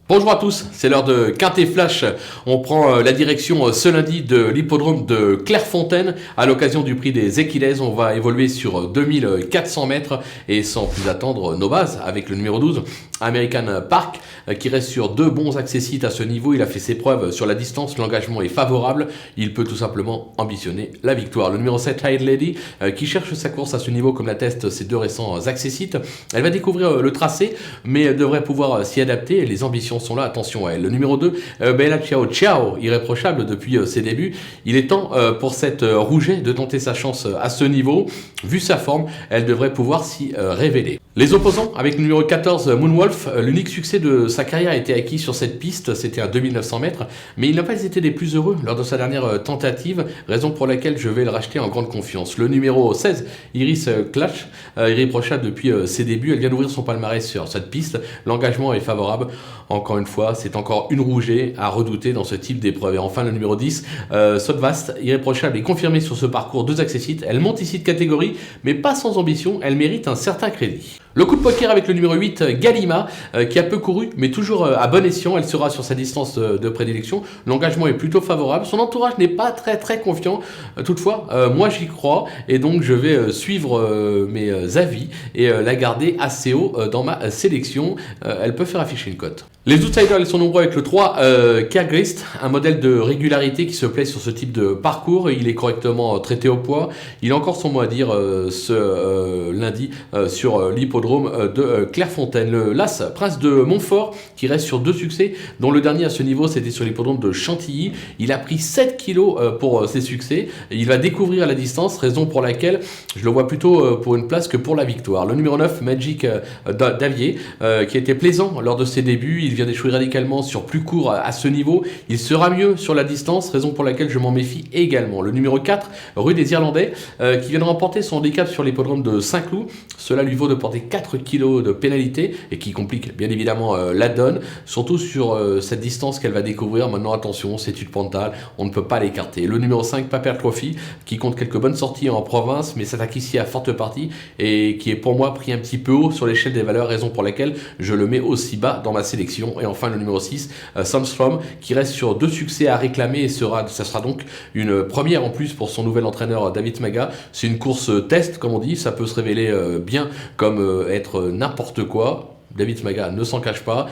Bonjour à tous, c'est l'heure de Quintet Flash. On prend la direction ce lundi de l'hippodrome de Clairefontaine à l'occasion du prix des Équilaises. On va évoluer sur 2400 mètres et sans plus attendre nos bases avec le numéro 12, American Park, qui reste sur deux bons accessites à ce niveau. Il a fait ses preuves sur la distance, l'engagement est favorable. Il peut tout simplement ambitionner la victoire. Le numéro 7, Hide Lady, qui cherche sa course à ce niveau comme l'attestent ses deux récents accessites. Elle va découvrir le tracé, mais elle devrait pouvoir s'y adapter. Les ambitions sont là, attention à elle. Le numéro 2, Bella Ciao Ciao, irréprochable depuis ses débuts. Il est temps pour cette Rouget de tenter sa chance à ce niveau. Vu sa forme, elle devrait pouvoir s'y révéler. Les opposants, avec le numéro 14, Moonwolf, l'unique succès de sa carrière a été acquis sur cette piste, c'était à 2900 mètres, mais il n'a pas été des plus heureux lors de sa dernière tentative, raison pour laquelle je vais le racheter en grande confiance. Le numéro 16, Iris Clash, irréprochable depuis ses débuts, elle vient d'ouvrir son palmarès sur cette piste, l'engagement est favorable. Encore une fois, c'est encore une Rouget à redouter dans ce type d'épreuve. Et enfin, le numéro 10, Sotvast, irréprochable et confirmé sur ce parcours, deux accessites. Elle monte ici de catégorie, mais pas sans ambition, elle mérite un certain crédit. Le coup de poker avec le numéro 8, Galima, qui a peu couru, mais toujours à bon escient. Elle sera sur sa distance de prédilection. L'engagement est plutôt favorable. Son entourage n'est pas très confiant. Toutefois, moi j'y crois, et donc je vais suivre mes avis et la garder assez haut dans ma sélection. Elle peut faire afficher une cote. Les outsiders, ils sont nombreux avec le 3, Kergrist, un modèle de régularité qui se plaît sur ce type de parcours. Il est correctement traité au poids. Il a encore son mot à dire ce lundi sur l'hippodrome de Clairefontaine. Le Las, Prince de Montfort, qui reste sur deux succès, dont le dernier à ce niveau, c'était sur l'hippodrome de Chantilly. Il a pris 7 kilos pour ses succès. Il va découvrir la distance, raison pour laquelle je le vois plutôt pour une place que pour la victoire. Le numéro 9, Magic Davier, qui était plaisant lors de ses débuts. Il vient d'échouer radicalement sur plus court à ce niveau. Il sera mieux sur la distance, raison pour laquelle je m'en méfie également. Le numéro 4, Rue des Irlandais, qui vient de remporter son handicap sur l'hippodrome de Saint-Cloud. Cela lui vaut de porter 4 kilos de pénalité et qui complique bien évidemment la donne, surtout sur cette distance qu'elle va découvrir. Maintenant attention, c'est une pantale, on ne peut pas l'écarter. Le numéro 5, Paper Trophy, qui compte quelques bonnes sorties en province, mais s'attaque ici à forte partie et qui est pour moi pris un petit peu haut sur l'échelle des valeurs, raison pour laquelle je le mets aussi bas dans ma sélection. Et enfin le numéro 6, Samstrom, qui reste sur deux succès à réclamer et ça sera donc une première en plus pour son nouvel entraîneur David Maga. C'est une course test comme on dit, ça peut se révéler bien comme être n'importe quoi. David Maga ne s'en cache pas.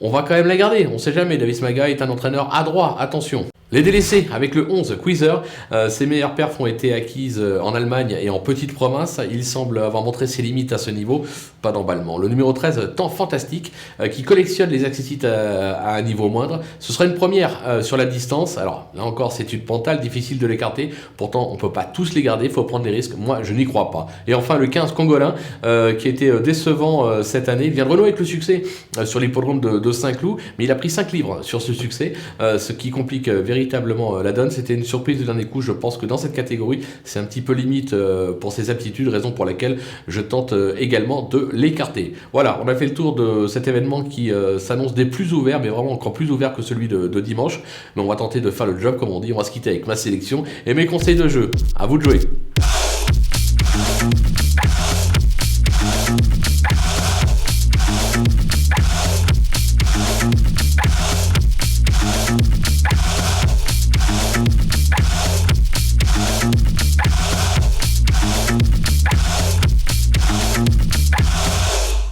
On va quand même la garder, on ne sait jamais, David Maga est un entraîneur adroit, attention. Les délaissés avec le 11, Quizer, ses meilleures perfs ont été acquises en Allemagne et en petite province. Il semble avoir montré ses limites à ce niveau, pas d'emballement. Le numéro 13, Temps Fantastique, qui collectionne les accessites à un niveau moindre. Ce sera une première sur la distance. Alors là encore, c'est une pantale, difficile de l'écarter. Pourtant, on ne peut pas tous les garder, il faut prendre des risques. Moi, je n'y crois pas. Et enfin, le 15, Congolin, qui a été décevant cette année. Il vient de renouer avec le succès sur l'hippodrome de Saint-Cloud, mais il a pris 5 livres sur ce succès, ce qui complique véritablement la donne. C'était une surprise du dernier coup. Je pense que dans cette catégorie, c'est un petit peu limite pour ses aptitudes, raison pour laquelle je tente également de l'écarter. Voilà, on a fait le tour de cet événement qui s'annonce des plus ouverts, mais vraiment encore plus ouvert que celui de dimanche. Mais on va tenter de faire le job, comme on dit. On va se quitter avec ma sélection et mes conseils de jeu. À vous de jouer.